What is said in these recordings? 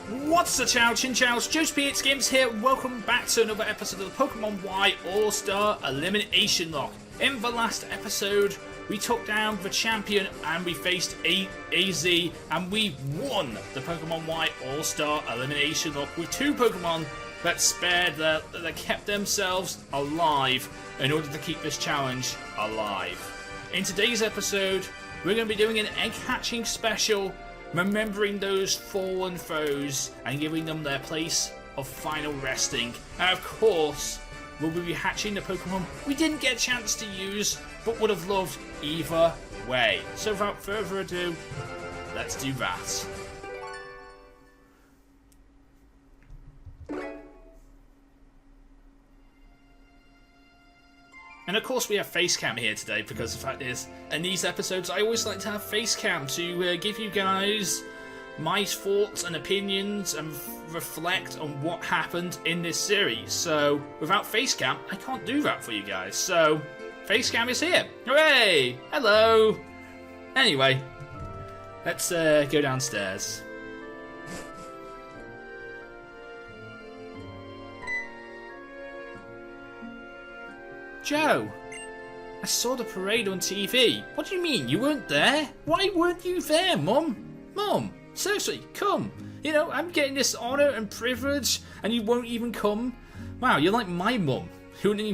What's the chow, Chinchow? JoesphGames here. Welcome back to another episode of the Pokémon Y All-star Elimination-Locke. In the last episode, we took down the champion and we faced AZ and we won the Pokémon Y All-star Elimination-Locke with two Pokémon that kept themselves alive in order to keep this challenge alive. In today's episode, we're going to be doing an egg hatching special, remembering those fallen foes and giving them their place of final resting. And of course, we'll be hatching the Pokemon we didn't get a chance to use, but would have loved either way. So without further ado, let's do that. And of course we have Facecam here today, because the fact is, in these episodes I always like to have Facecam to give you guys my thoughts and opinions and reflect on what happened in this series. So without Facecam, I can't do that for you guys. So Facecam is here. Hooray! Hello! Anyway, let's go downstairs. Joe, I saw the parade on TV. What do you mean, you weren't there? Why weren't you there, Mum? Mum, seriously, come. You know, I'm getting this honour and privilege, and you won't even come? Wow, you're like my mum, who couldn't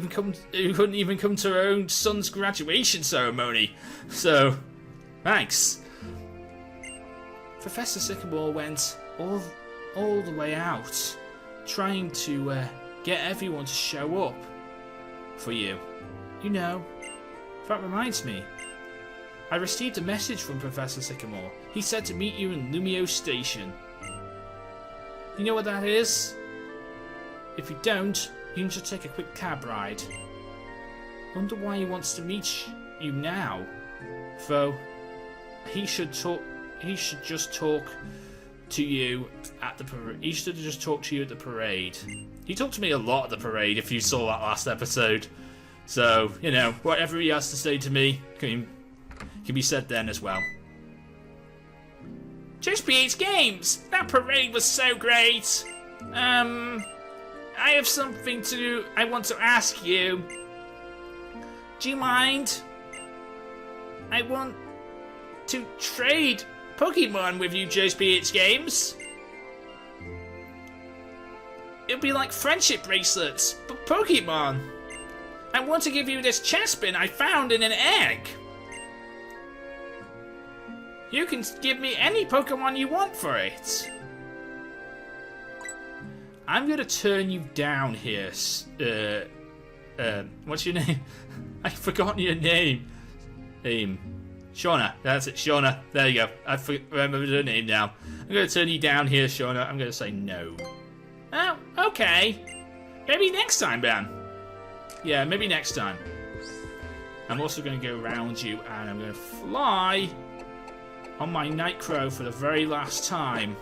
even come to her own son's graduation ceremony. So, thanks. Professor Sycamore went all the way out, trying to get everyone to show up for you. You know, that reminds me. I received a message from Professor Sycamore. He said to meet you in Lumio Station. You know what that is? If you don't, you can just take a quick cab ride. Wonder why he wants to meet you now. Though, he should just talk to you at the parade. He should just talk to you at the parade. He talked to me a lot at the parade, if you saw that last episode. So, you know, whatever he has to say to me can be said then as well. JoesphGames! That parade was so great! I have something I want to ask you. Do you mind? I want to trade Pokemon with you, JoesphGames. It'll be like friendship bracelets, but Pokemon. I want to give you this chestpin I found in an egg. You can give me any Pokemon you want for it. I'm gonna turn you down here. What's your name? I've forgotten your name. Shauna. That's it, Shauna. There you go. I remember her name now. I'm gonna turn you down here, Shauna. I'm gonna say no. Oh, okay. Maybe next time, Ben. Yeah, maybe next time. I'm also going to go around you and I'm going to fly on my Nightcrow for the very last time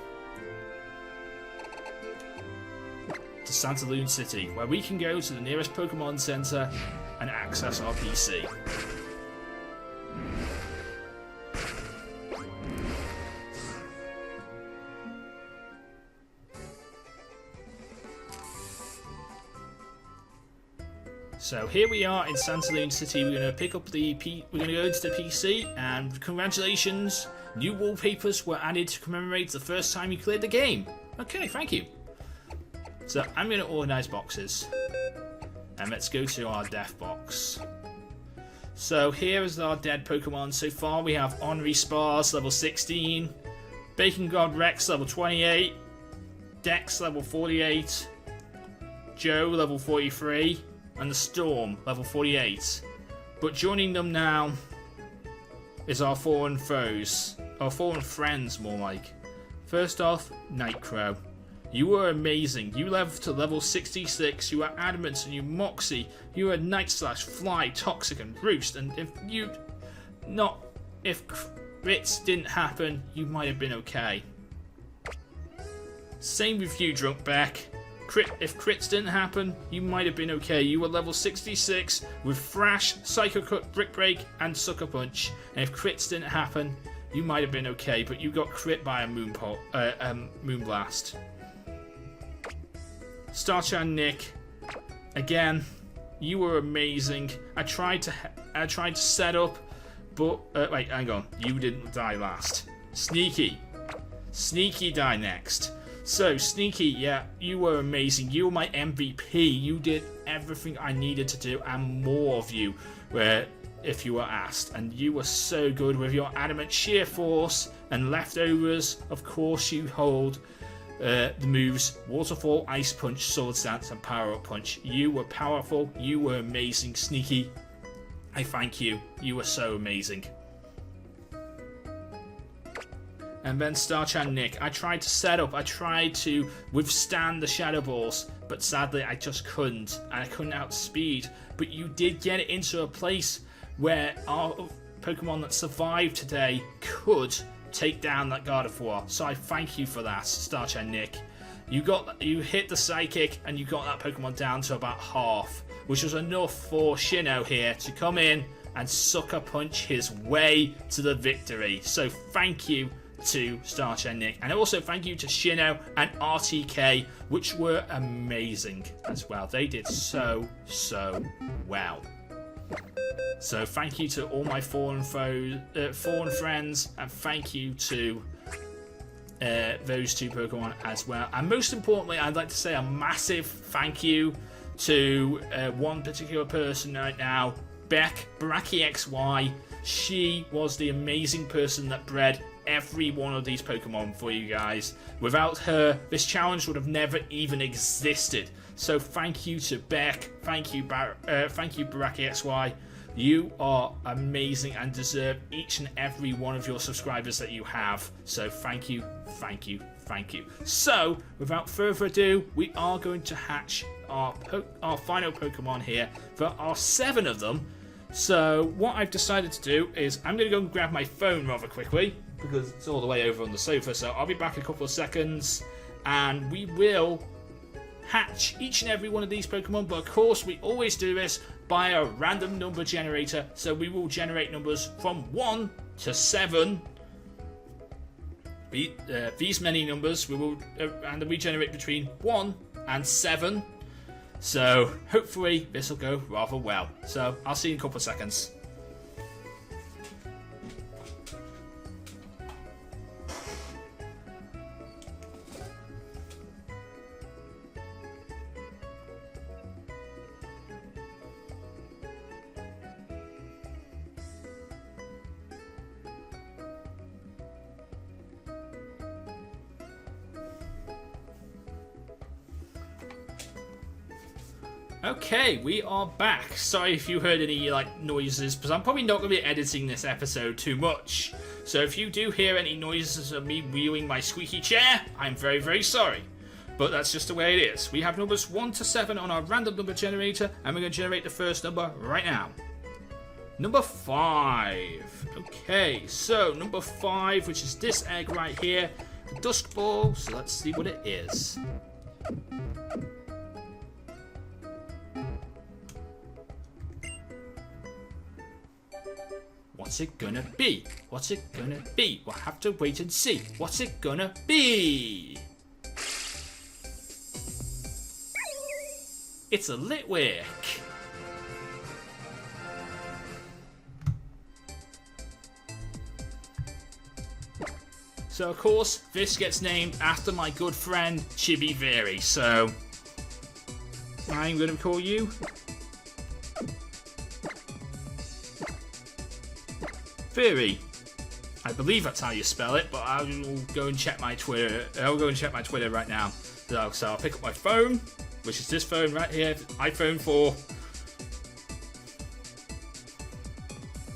to Santaloon City, where we can go to the nearest Pokemon Center and access our PC. So here we are in Santaloon City. We're going to pick up we're going to go into the PC, and congratulations, new wallpapers were added to commemorate the first time you cleared the game. Okay, thank you. So I'm going to organize boxes, and let's go to our death box. So here is our dead Pokemon. So far we have Henri Spars, level 16, Bacon God Rex, level 28, Dex, level 48, Joe, level 43, and the Storm, level 48. But joining them now is our fallen foes. Our fallen friends, more like. First off, Nightcrow. You were amazing. You leveled to level 66. You were Adamant and you Moxie. You were Night Slash, Fly, Toxic, and Roost. And if crits didn't happen, you might have been okay. Same with you, Drunk Beck. If crits didn't happen, you might have been okay. You were level 66 with Thrash, Psycho Cut, Brick Break, and Sucker Punch. And if crits didn't happen, you might have been okay, but you got crit by a Moonblast. Starchan Nick, again, you were amazing. I tried to set up, but wait, hang on, you didn't die last. Sneaky died next. So Sneaky, yeah, you were amazing. You were my MVP. You did everything I needed to do, and more of you, where if you were asked, and you were so good with your adamant sheer force and leftovers. Of course, you hold the moves Waterfall, Ice Punch, Sword Dance, and Power Up Punch. You were powerful. You were amazing, Sneaky. I thank you. You were so amazing. And then Starchan Nick, I tried to set up, I tried to withstand the Shadow Balls, but sadly I just couldn't, and I couldn't outspeed. But you did get it into a place where our Pokemon that survived today could take down that Gardevoir. So I thank you for that, Starchan Nick. You hit the Psychic, and you got that Pokemon down to about half, which was enough for Chinchow here to come in and Sucker Punch his way to the victory. So thank you to Starchan Nick, and also thank you to Chinchow and RTK, which were amazing as well. They did so well. So thank you to all my fallen friends, and thank you to those two Pokemon as well. And most importantly, I'd like to say a massive thank you to one particular person right now, Beck, BrachiXY. She was the amazing person that bred every one of these Pokemon for you guys. Without her, this challenge would have never even existed. So thank you to Beck, thank you BrachiXY. You are amazing and deserve each and every one of your subscribers that you have. So thank you. So without further ado, we are going to hatch our final Pokemon here. There are 7 of them. So what I've decided to do is I'm going to go and grab my phone rather quickly, because it's all the way over on the sofa. So I'll be back in a couple of seconds, and we will hatch each and every one of these Pokemon. But of course, we always do this by a random number generator. So we will generate numbers from 1 to 7. These many numbers we will randomly generate between 1 and 7. So hopefully this will go rather well. So I'll see you in a couple of seconds. Okay, we are back. Sorry if you heard any noises, because I'm probably not going to be editing this episode too much. So if you do hear any noises of me wheeling my squeaky chair, I'm very sorry. But that's just the way it is. We have numbers 1 to 7 on our random number generator, and we're going to generate the first number right now. Number 5. Okay, so number 5, which is this egg right here, the Dusk Ball. So let's see what it is. What's it gonna be? What's it gonna be? We'll have to wait and see. What's it gonna be? It's a Litwick. So of course, this gets named after my good friend Chibi Very. So I'm gonna call you Theory. I believe that's how you spell it, but I will go and check my Twitter. I'll go and check my Twitter right now. So I'll pick up my phone, which is this phone right here, iPhone 4.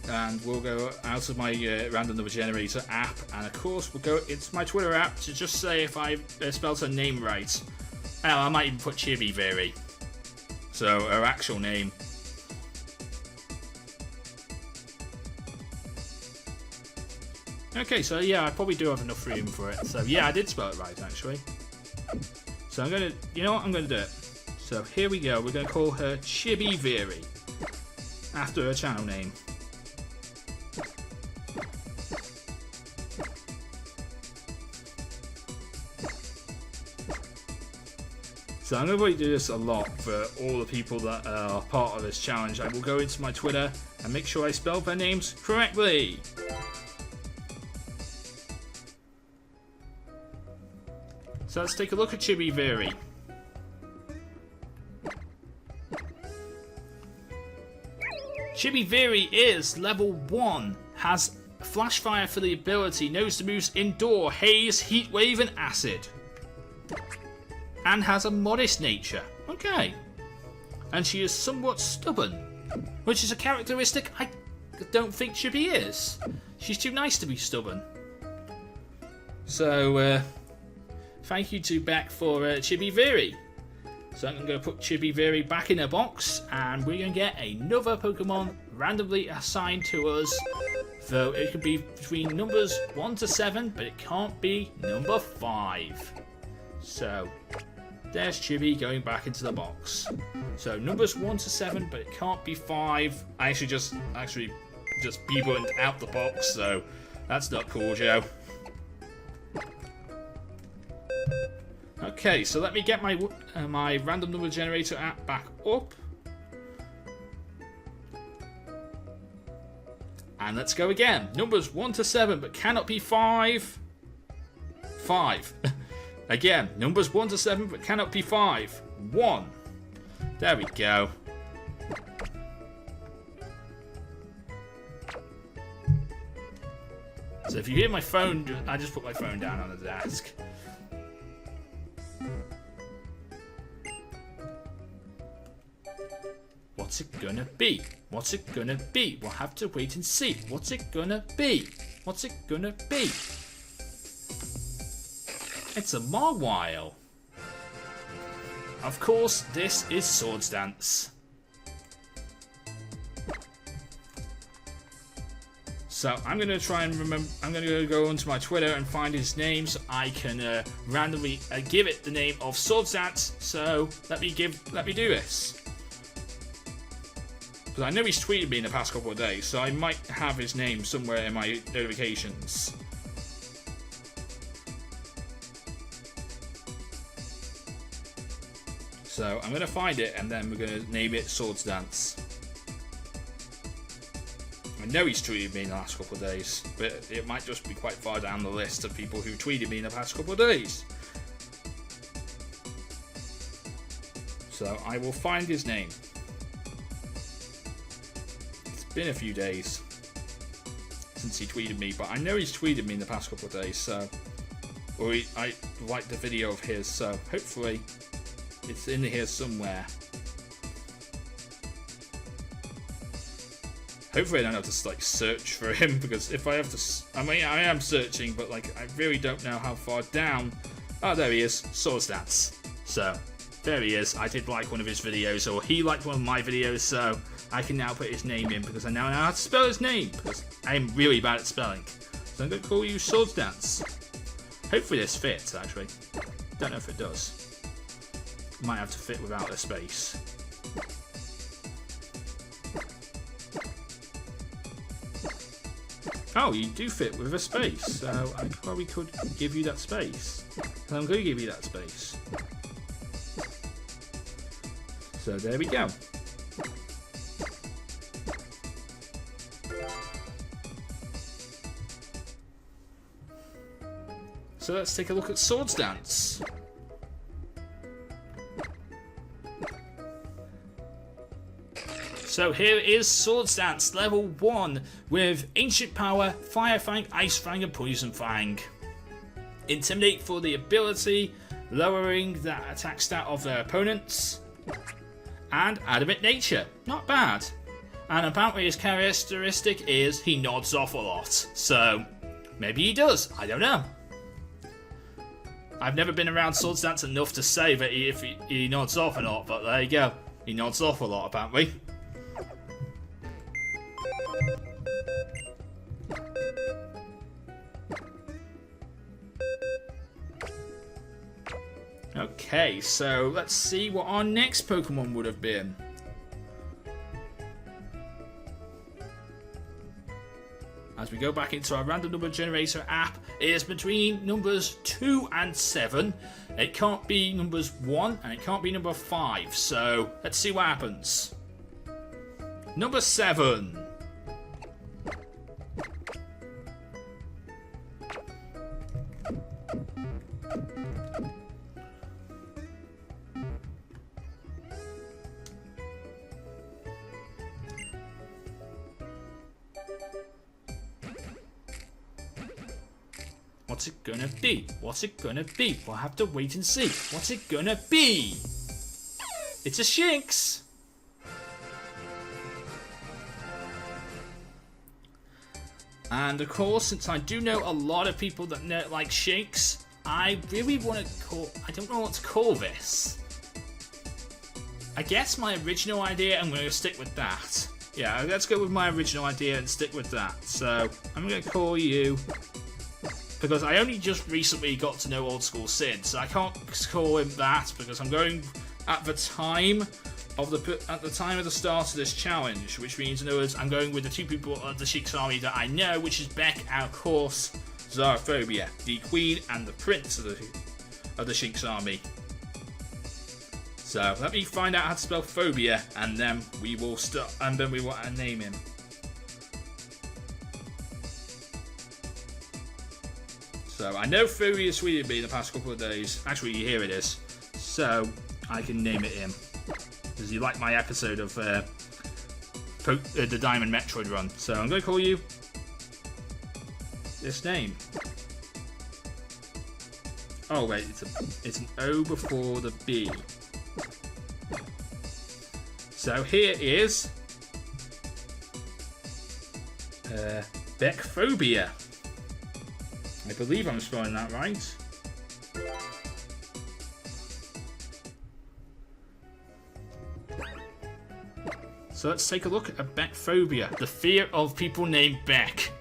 And we'll go out of my random number generator app, and of course we'll go into my Twitter app to just say if I spelled her name right. Hell, I might even put Chibi Very. So her actual name. Okay, so yeah, I probably do have enough room for it. So yeah, I did spell it right, actually. So I'm gonna, you know what, I'm gonna do it. So here we go, we're gonna call her Chibi Very, after her channel name. So I'm going to probably do this a lot for all the people that are part of this challenge. I will go into my Twitter and make sure I spell their names correctly. So let's take a look at Chibi Viri. Chibi Viri is level 1, has Flash Fire for the ability, knows the moves Indoor, Haze, Heat Wave and Acid. And has a modest nature. Okay. And she is somewhat stubborn, which is a characteristic I don't think Chibi is. She's too nice to be stubborn. So, thank you to Beck for Chibi Viri. So I'm going to put Chibi Viri back in a box, and we're going to get another Pokemon randomly assigned to us. Though it could be between numbers 1 to 7, but it can't be number 5. So there's Chibi going back into the box. So numbers 1 to 7, but it can't be 5. I actually just B-buttoned out the box, so that's not cool, Joe. Okay, so let me get my my random number generator app back up. And let's go again. Numbers 1 to 7, but cannot be 5. 5. Again, numbers 1 to 7, but cannot be 5. 1. There we go. So if you hear my phone, I just put my phone down on the desk. What's it gonna be? What's it gonna be? We'll have to wait and see. What's it gonna be? What's it gonna be? It's a Mawile. Of course, this is Swords Dance. So I'm gonna try and remember. I'm gonna go onto my Twitter and find his name so I can randomly give it the name of Swords Dance. So let me do this. Because I know he's tweeted me in the past couple of days, so I might have his name somewhere in my notifications. So I'm going to find it, and then we're going to name it Swords Dance. I know he's tweeted me in the last couple of days, but it might just be quite far down the list of people who tweeted me in the past couple of days. So I will find his name. Been a few days since he tweeted me, but I know he's tweeted me in the past couple of days, so I liked the video of his, so hopefully it's in here somewhere. Hopefully I don't have to like search for him, because if I have to, I mean I am searching, but like I really don't know how far down. Oh, there he is, Swords Dance. So there he is. I did like one of his videos, or he liked one of my videos, so I can now put his name in, because I now know how to spell his name, because I am really bad at spelling. So I'm going to call you Swords Dance. Hopefully this fits, actually. Don't know if it does. Might have to fit without a space. Oh, you do fit with a space, so I probably could give you that space. So I'm going to give you that space. So there we go. So let's take a look at Swords Dance. So here is Swords Dance, level 1, with Ancient Power, Fire Fang, Ice Fang and Poison Fang. Intimidate for the ability, lowering the attack stat of their opponents. And Adamant Nature, not bad. And apparently his characteristic is he nods off a lot. So maybe he does, I don't know. I've never been around Swords Dance enough to say that he nods off a lot, but there you go. He nods off a lot, apparently. Okay, so let's see what our next Pokemon would have been. As we go back into our random number generator app, is between numbers 2 and 7. It can't be numbers 1 and it can't be number 5. So let's see what happens. Number 7. What's it gonna be? What's it gonna be? We'll have to wait and see. What's it gonna be? It's a Shinx! And of course, since I do know a lot of people that like Shinx, I really want to call... I don't know what to call this. I guess my original idea, I'm going to stick with that. Yeah, let's go with my original idea and stick with that. So, I'm going to call you... Because I only just recently got to know Old School Sid, so I can't call him that because I'm going at the time of the start of this challenge, which means in other words I'm going with the two people of the Shinx army that I know, which is Beck and of course Zorophobia, the queen and the prince of the Shinx army. So let me find out how to spell phobia, and then we will name him. So I know Fury has tweeted me the past couple of days. Actually, here it is. So I can name it him. Because you like my episode of the Diamond Metroid run. So I'm going to call you this name. Oh wait, it's an O before the B. So here is Beckphobia. I believe I'm spelling that right. So let's take a look at Beckphobia, the fear of people named Beck.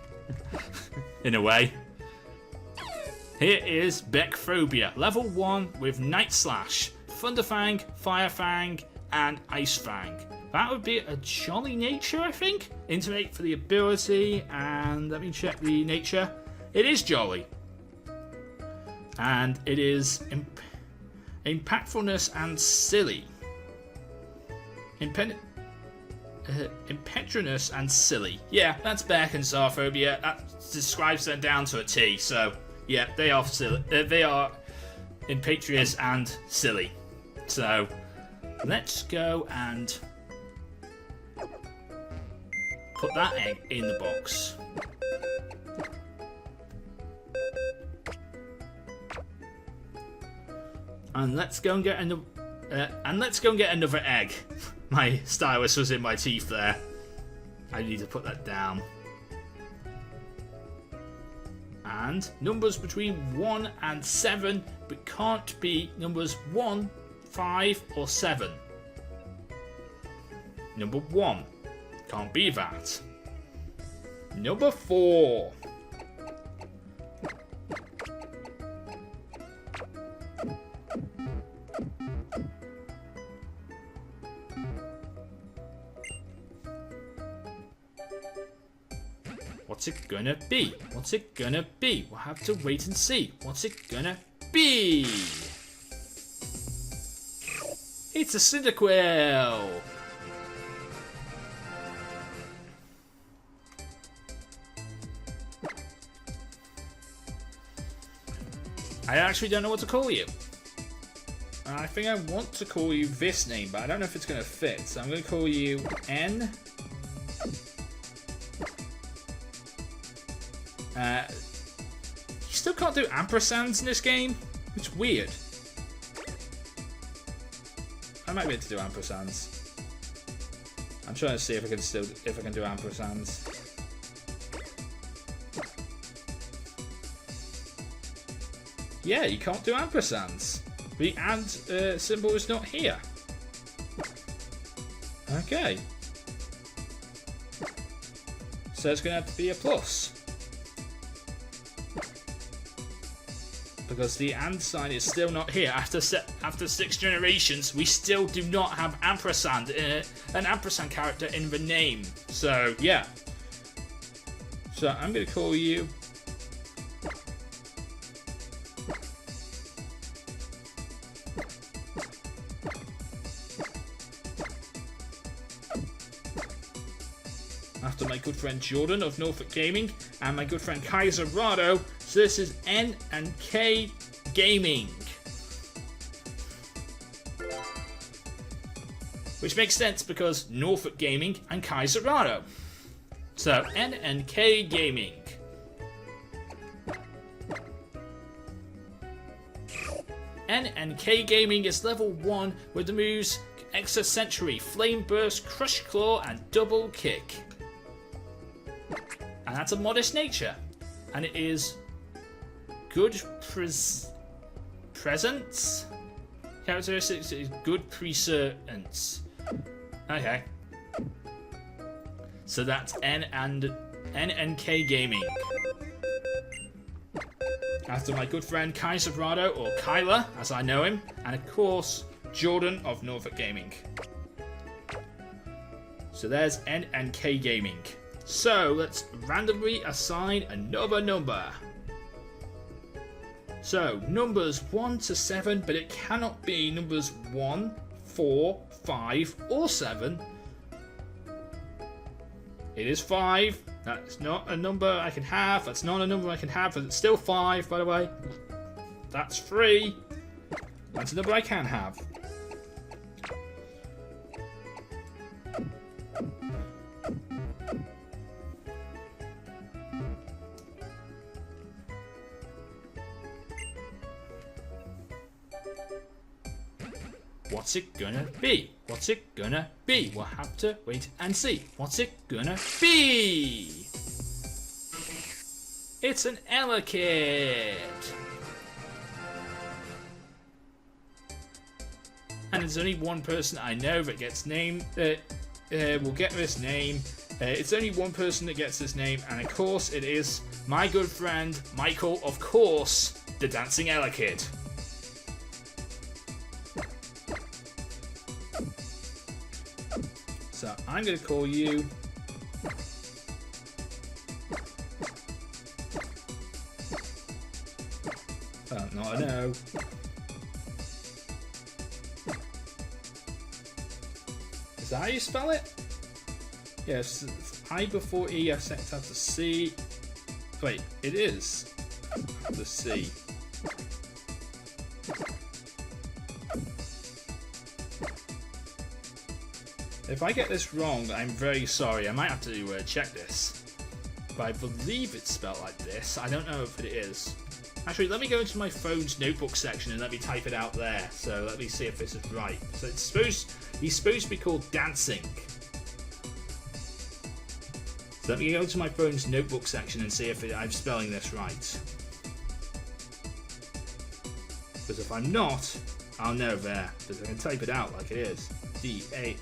In a way. Here is Beckphobia, level 1 with Night Slash, Thunderfang, Firefang, and Icefang. That would be a Jolly nature, I think. Intimidate for the ability, and let me check the nature. It is Jolly. And it is Impactfulness and Silly. Impetuous and Silly. Yeah, that's Beck and Zorophobia. That describes them down to a T. So, yeah, they are silly. They are impetuous and silly. So, let's go and put that egg in the box. And let's go and get another egg. My stylus was in my teeth there. I need to put that down. And numbers between 1 and 7, but can't be numbers 1, 5, or 7. Number 1. Can't be that. Number 4. What's it gonna be? What's it gonna be? We'll have to wait and see. What's it gonna be? It's a Cyndaquil! I actually don't know what to call you. I think I want to call you this name, but I don't know if it's going to fit. So I'm going to call you N. You still can't do ampersands in this game? It's weird. I might be able to do ampersands. I'm trying to see if I can do ampersands. Yeah, you can't do ampersands. The and symbol is not here. Okay. So it's going to have to be a plus. Because the and sign is still not here. After 6 generations, we still do not have ampersand, an ampersand character in the name. So, yeah. So I'm going to call you after my good friend Jordan of Norfolk Gaming and my good friend Kaiser Rado. So this is N and K Gaming. Which makes sense because Norfolk Gaming and Kaiser Rado. So N and K Gaming. N and K Gaming is level 1 with the moves Extra Century, Flame Burst, Crush Claw, and Double Kick. And that's a modest nature. And it is good presence. Characteristics is good presence. Okay. So that's N and K Gaming. After my good friend Kaiser Rado, or Kyler as I know him, and of course Jordan of Norfolk Gaming. So there's N and K Gaming. So let's randomly assign another number. So numbers 1 to 7, but it cannot be numbers 1, 4, 5, or 7. It is 5. That's not a number I can have. That's not a number I can have, but it's still 5, by the way. That's 3. That's a number I can have. What's it gonna be? What's it gonna be? We'll have to wait and see. What's it gonna be? It's an Elekid! And there's only one person I know that gets named, will get this name. It's only one person that gets this name, and of course it is my good friend Michael, of course, the Dancing Elekid. So I'm going to call you no, I know. Is that how you spell it? Yes, I before E, I set out to C. Wait, it is the C. If I get this wrong, I'm very sorry. I might have to check this. But I believe it's spelled like this. I don't know if it is. Actually, let me go into my phone's notebook section and let me type it out there. So let me see if this is right. So he's supposed to be called Dancing. So let me go to my phone's notebook section and see if I'm spelling this right. Because if I'm not, I'll know there. Because I can type it out like it is. D-A-N-C-E-I-N-G.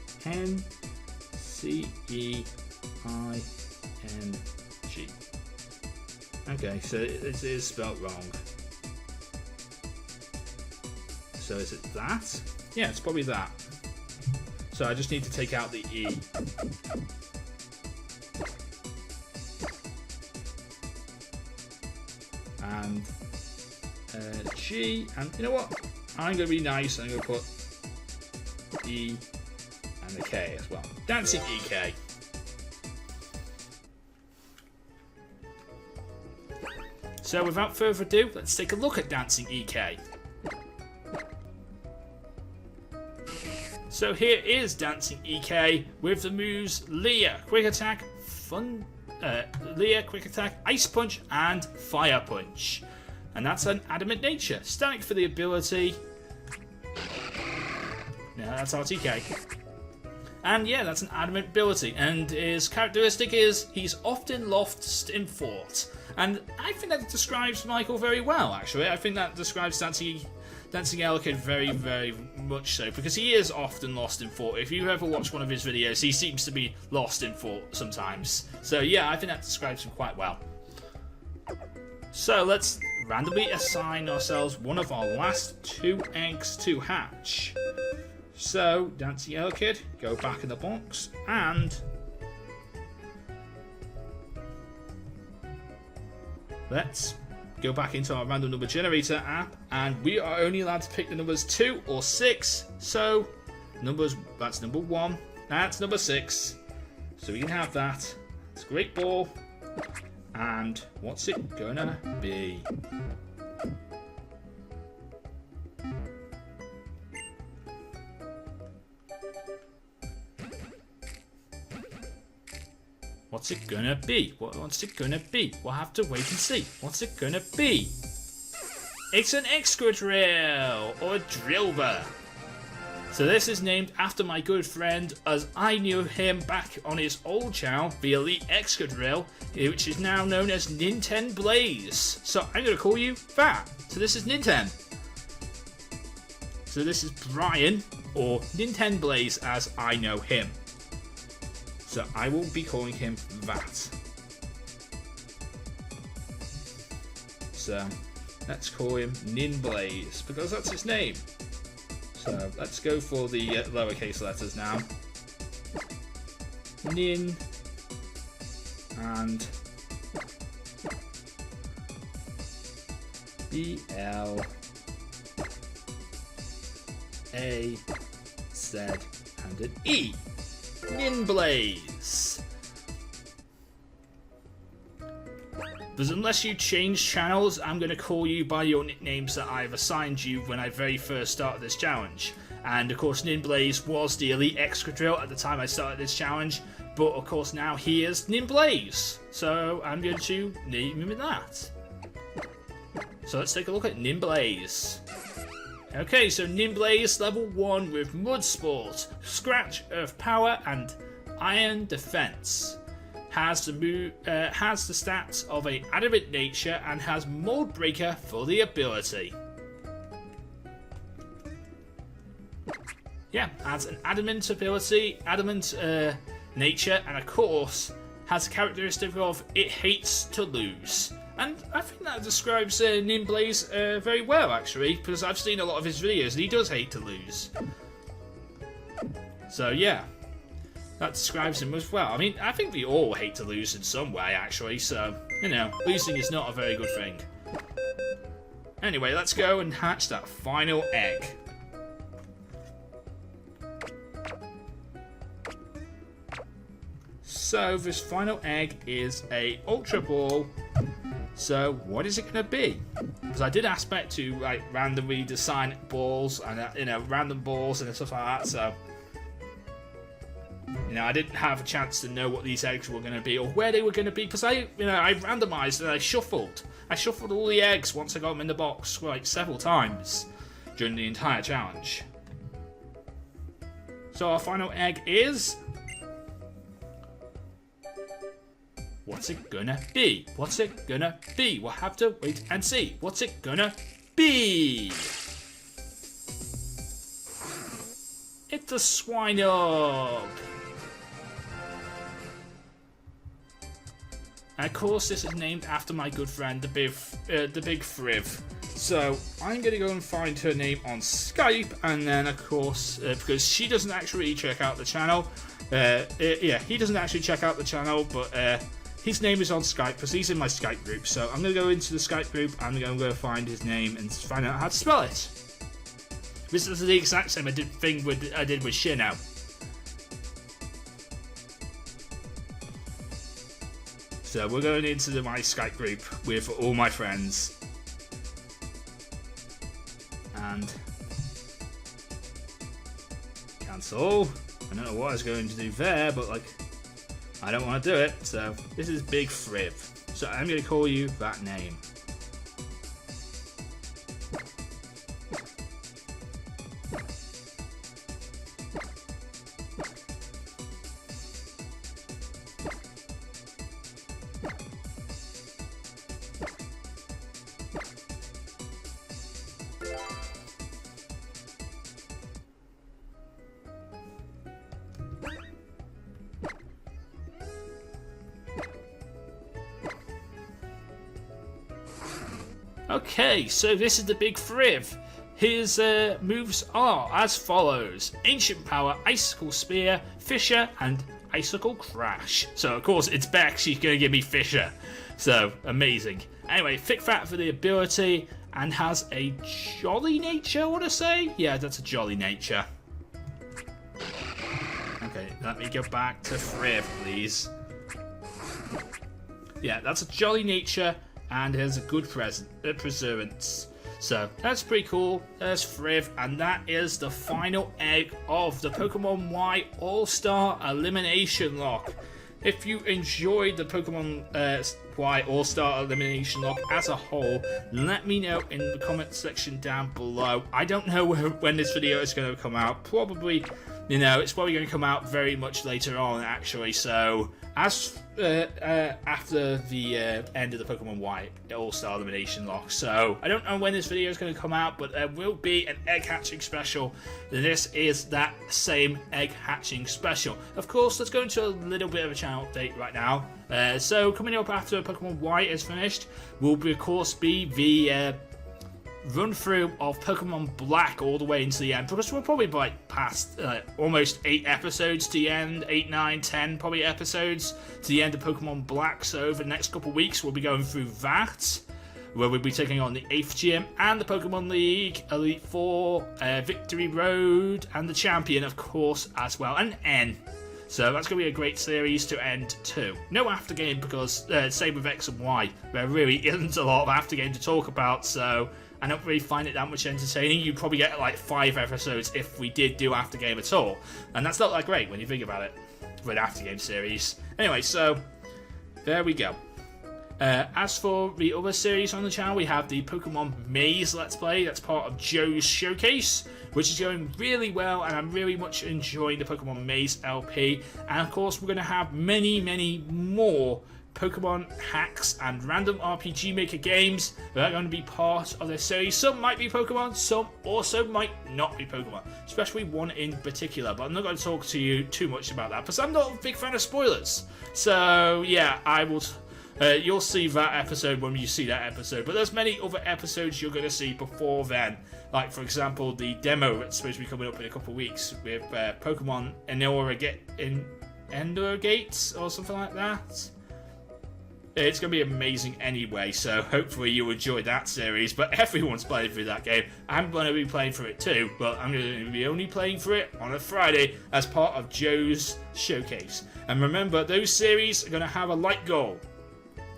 Okay, so it is spelled wrong. So is it that? Yeah, it's probably that. So I just need to take out the E. And G, and you know what? I'm going to be nice, I'm going to put E and a K as well. Dancing EK. So without further ado, let's take a look at Dancing EK. So here is Dancing EK with the moves Leer, Quick Attack, Leer, Quick Attack, Ice Punch, and Fire Punch. And that's an Adamant Nature. Static for the ability. No, that's RTK. And yeah, that's an Adamant ability. And his characteristic is he's often lost in fort. And I think that describes Michael very well, actually. I think that describes Dancing Elekid very, very much so. Because he is often lost in fort. If you ever watch one of his videos, he seems to be lost in fort sometimes. So yeah, I think that describes him quite well. So let's randomly assign ourselves one of our last 2 eggs to hatch. So, Dancing Elekid, go back in the box, and let's go back into our random number generator app, and we are only allowed to pick the numbers 2 or 6. So, that's number 1, that's number 6. So we can have that. It's a great ball. And what's it gonna be? What's it gonna be? What's it gonna be? We'll have to wait and see. What's it gonna be? It's an Excadrill, or a Drillbur. So this is named after my good friend, as I knew him back on his old channel, the Elite Excadrill, which is now known as Ninten Blaze. So I'm gonna call you that. So this is Ninten. So this is Brian, or Ninten Blaze as I know him. So I will be calling him that. So let's call him Ninblaze, because that's his name. So let's go for the lowercase letters now. Nin and B-L-A-Z and an E. Ninblaze. But unless you change channels, I'm going to call you by your nicknames that I've assigned you when I very first started this challenge. And of course, Ninblaze was the Elite Excadrill at the time I started this challenge, but of course now he is Ninblaze. So I'm going to name him that. So let's take a look at Ninblaze. Okay, so Ninblaze level 1 with Mud Sport, Scratch, Earth Power, and Iron Defense. Has the stats of a Adamant nature and has Mold Breaker for the ability. Yeah, has an Adamant ability, Adamant nature, and of course has a characteristic of it hates to lose. And I think that describes Ninblaze very well, actually, because I've seen a lot of his videos and he does hate to lose. So yeah, that describes him as well. I mean, I think we all hate to lose in some way, actually, so, you know, losing is not a very good thing. Anyway, let's go and hatch that final egg. So, this final egg is a Ultra Ball. So, what is it going to be? Because I did aspect to, like, randomly design balls and, you know, random balls and stuff like that, so... You know, I didn't have a chance to know what these eggs were going to be or where they were going to be because I randomized and I shuffled. I shuffled all the eggs once I got them in the box, like, several times during the entire challenge. So our final egg is... What's it gonna be? What's it gonna be? We'll have to wait and see. What's it gonna be? It's a Swinub. And of course, this is named after my good friend, the Big Friv. So I'm gonna go and find her name on Skype, and then of course, because she doesn't actually check out the channel. Yeah, he doesn't actually check out the channel, but his name is on Skype because he's in my Skype group. So I'm gonna go into the Skype group. I'm gonna go find his name and find out how to spell it. This is the exact same thing I did with Chinchow. So we're going into my Skype group with all my friends. And cancel. I don't know what I was going to do there, but like, I don't want to do it. So this is Big Friv. So I'm going to call you that name. Okay, so this is the Big Friv. His moves are as follows: Ancient Power, Icicle Spear, Fissure, and Icicle Crash. So of course it's Beck, she's going to give me Fissure. So, amazing. Anyway, Thick Fat for the ability, and has a jolly nature, I want to say? Yeah, that's a jolly nature. Okay, let me go back to Friv, please. yeah, that's a jolly nature and has a good preservance. So that's pretty cool. There's Friv, and that is the final egg of the Pokemon Y All-star Elimination-Locke. If you enjoyed the Pokemon Y All-star Elimination-Locke as a whole, let me know in the comment section down below. I don't know when this video is going to come out. Probably, you know, it's probably going to come out very much later on, actually. So, as after the end of the Pokemon Y All-star Elimination-Locke. So, I don't know when this video is going to come out, but there will be an egg hatching special. This is that same egg hatching special. Of course, let's go into a little bit of a channel update right now. So, coming up after Pokemon Y is finished, will be, of course, be the run through of Pokemon Black all the way into the end, because we're probably like past almost 8 episodes to the end, 8, 9, 10 probably episodes to the end of Pokemon Black. So over the next couple of weeks we'll be going through that, where we'll be taking on the 8th gym and the Pokemon League, Elite Four, Victory Road, and the Champion, of course, as well, and N. So that's going to be a great series to end too. No after game, because same with X and Y, there really isn't a lot of after game to talk about, so I don't really find it that much entertaining. You'd probably get like 5 episodes if we did do after game at all, and that's not that great when you think about it for an after game series. Anyway, so there we go. As for the other series on the channel, we have the Pokemon Maze Let's Play. That's part of Joe's Showcase, which is going really well, and I'm really much enjoying the Pokemon Maze LP. And of course, we're going to have many, many more Pokemon hacks and random RPG Maker games that are going to be part of this series. Some might be Pokemon, some also might not be Pokemon, especially one in particular, but I'm not going to talk to you too much about that because I'm not a big fan of spoilers. So yeah, I will you'll see that episode when you see that episode, but there's many other episodes you're going to see before then, like for example the demo that's supposed to be coming up in a couple of weeks with Pokemon Endorgates or something like that. It's going to be amazing anyway, so hopefully you enjoy that series, but everyone's playing through that game. I'm going to be playing through it too, but I'm going to be only playing through it on a Friday as part of Joe's Showcase. And remember, those series are going to have a like goal.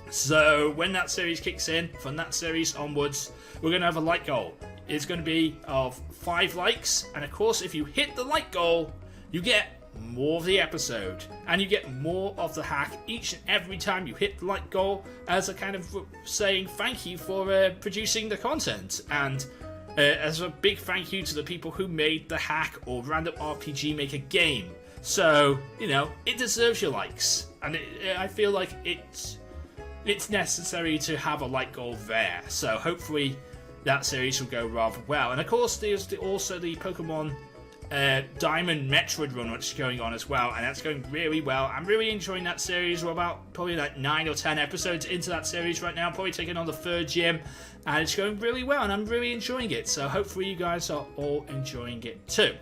So when that series kicks in, from that series onwards, we're going to have a like goal. It's going to be of 5 likes, and of course if you hit the like goal, you get more of the episode, and you get more of the hack each and every time you hit the like goal, as a kind of saying thank you for producing the content, and as a big thank you to the people who made the hack or random RPG Maker game. So, you know, it deserves your likes, and I feel like it's necessary to have a like goal there. So hopefully that series will go rather well. And of course there's also the Pokemon Diamond Metroid run which is going on as well, and that's going really well. I'm really enjoying that series. We're about probably like 9 or 10 episodes into that series right now, probably taking on the 3rd gym, and it's going really well and I'm really enjoying it, so hopefully you guys are all enjoying it too.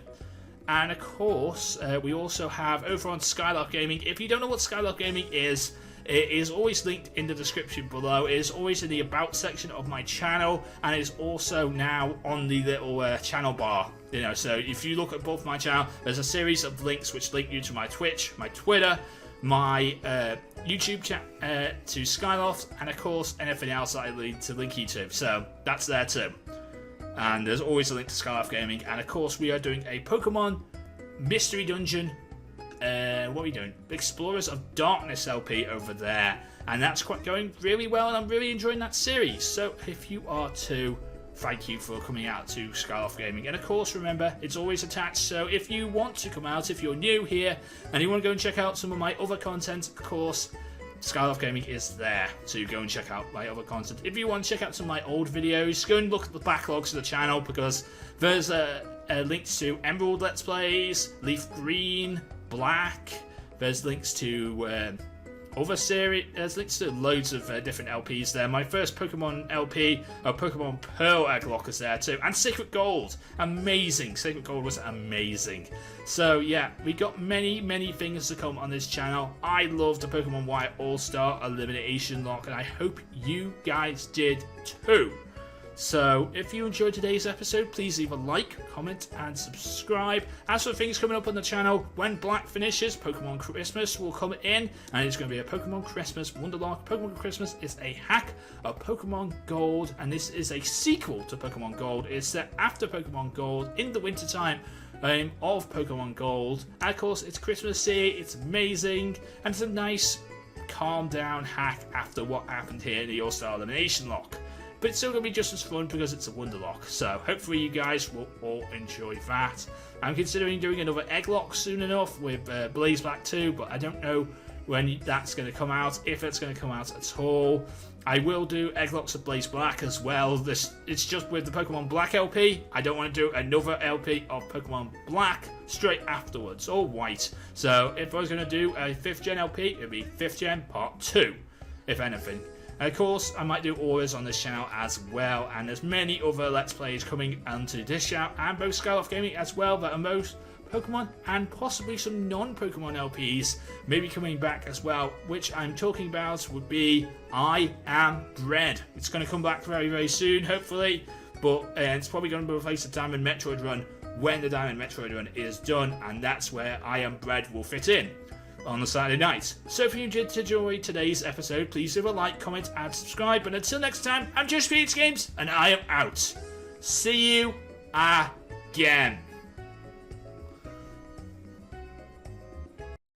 And of course we also have over on Skylark Gaming. If you don't know what Skylark Gaming is, it is always linked in the description below. It is always in the about section of my channel, and it is also now on the little channel bar. You know, so if you look at both my channel, there's a series of links which link you to my Twitch, my Twitter, my YouTube to Skyloft, and of course anything else that I need to link you to. So that's there too. And there's always a link to Skyloft Gaming. And of course we are doing a Pokemon Mystery Dungeon. What are we doing? Explorers of Darkness LP over there, and that's quite going really well, and I'm really enjoying that series. So if you are too, thank you for coming out to Skyloft Gaming. And of course, remember, it's always attached, so if you want to come out, if you're new here and you want to go and check out some of my other content, of course Skyloft Gaming is there to go and check out my other content. If you want to check out some of my old videos, go and look at the backlogs of the channel, because there's links to Emerald Let's Plays, Leaf Green, Black, there's links to other series, there's links to loads of different LPs there. My first Pokemon LP, Pokemon Pearl Egglocke is there too, and Sacred Gold, amazing, Sacred Gold was amazing. So yeah, we got many things to come on this channel. I love the Pokemon Y All-Star Elimination-Locke, and I hope you guys did too. So if you enjoyed today's episode, please leave a like, comment, and subscribe. As for things coming up on the channel, when Black finishes, Pokemon Christmas will come in, and it's going to be a Pokemon Christmas Wonderlock. Pokemon Christmas is a hack of Pokemon Gold, and this is a sequel to Pokemon Gold. It's set after Pokemon Gold in the wintertime of Pokemon Gold. And of course, it's Christmassy, it's amazing, and it's a nice, calm down hack after what happened here in the All-Star Elimination-Locke. But it's still going to be just as fun because it's a Wonderlock. So hopefully you guys will all enjoy that. I'm considering doing another Egglock soon enough with Blaze Black 2, but I don't know when that's going to come out, if it's going to come out at all. I will do Egglocks of Blaze Black as well. It's just with the Pokemon Black LP. I don't want to do another LP of Pokemon Black straight afterwards, or White. So if I was going to do a 5th Gen LP, it would be 5th Gen Part 2, if anything. And of course, I might do auras on this channel as well, and there's many other Let's Plays coming onto this channel, and both JoesphGames as well, that are most Pokemon and possibly some non-Pokemon LPs maybe coming back as well, which I'm talking about would be I Am Bread. It's going to come back very, very soon, hopefully, but it's probably going to replace the Diamond Metroid run when the Diamond Metroid run is done, and that's where I Am Bread will fit in on the Saturday night. So if you did enjoy today's episode, please leave a like, comment, and subscribe. And until next time, I'm JoesphGames, and I am out. See you again.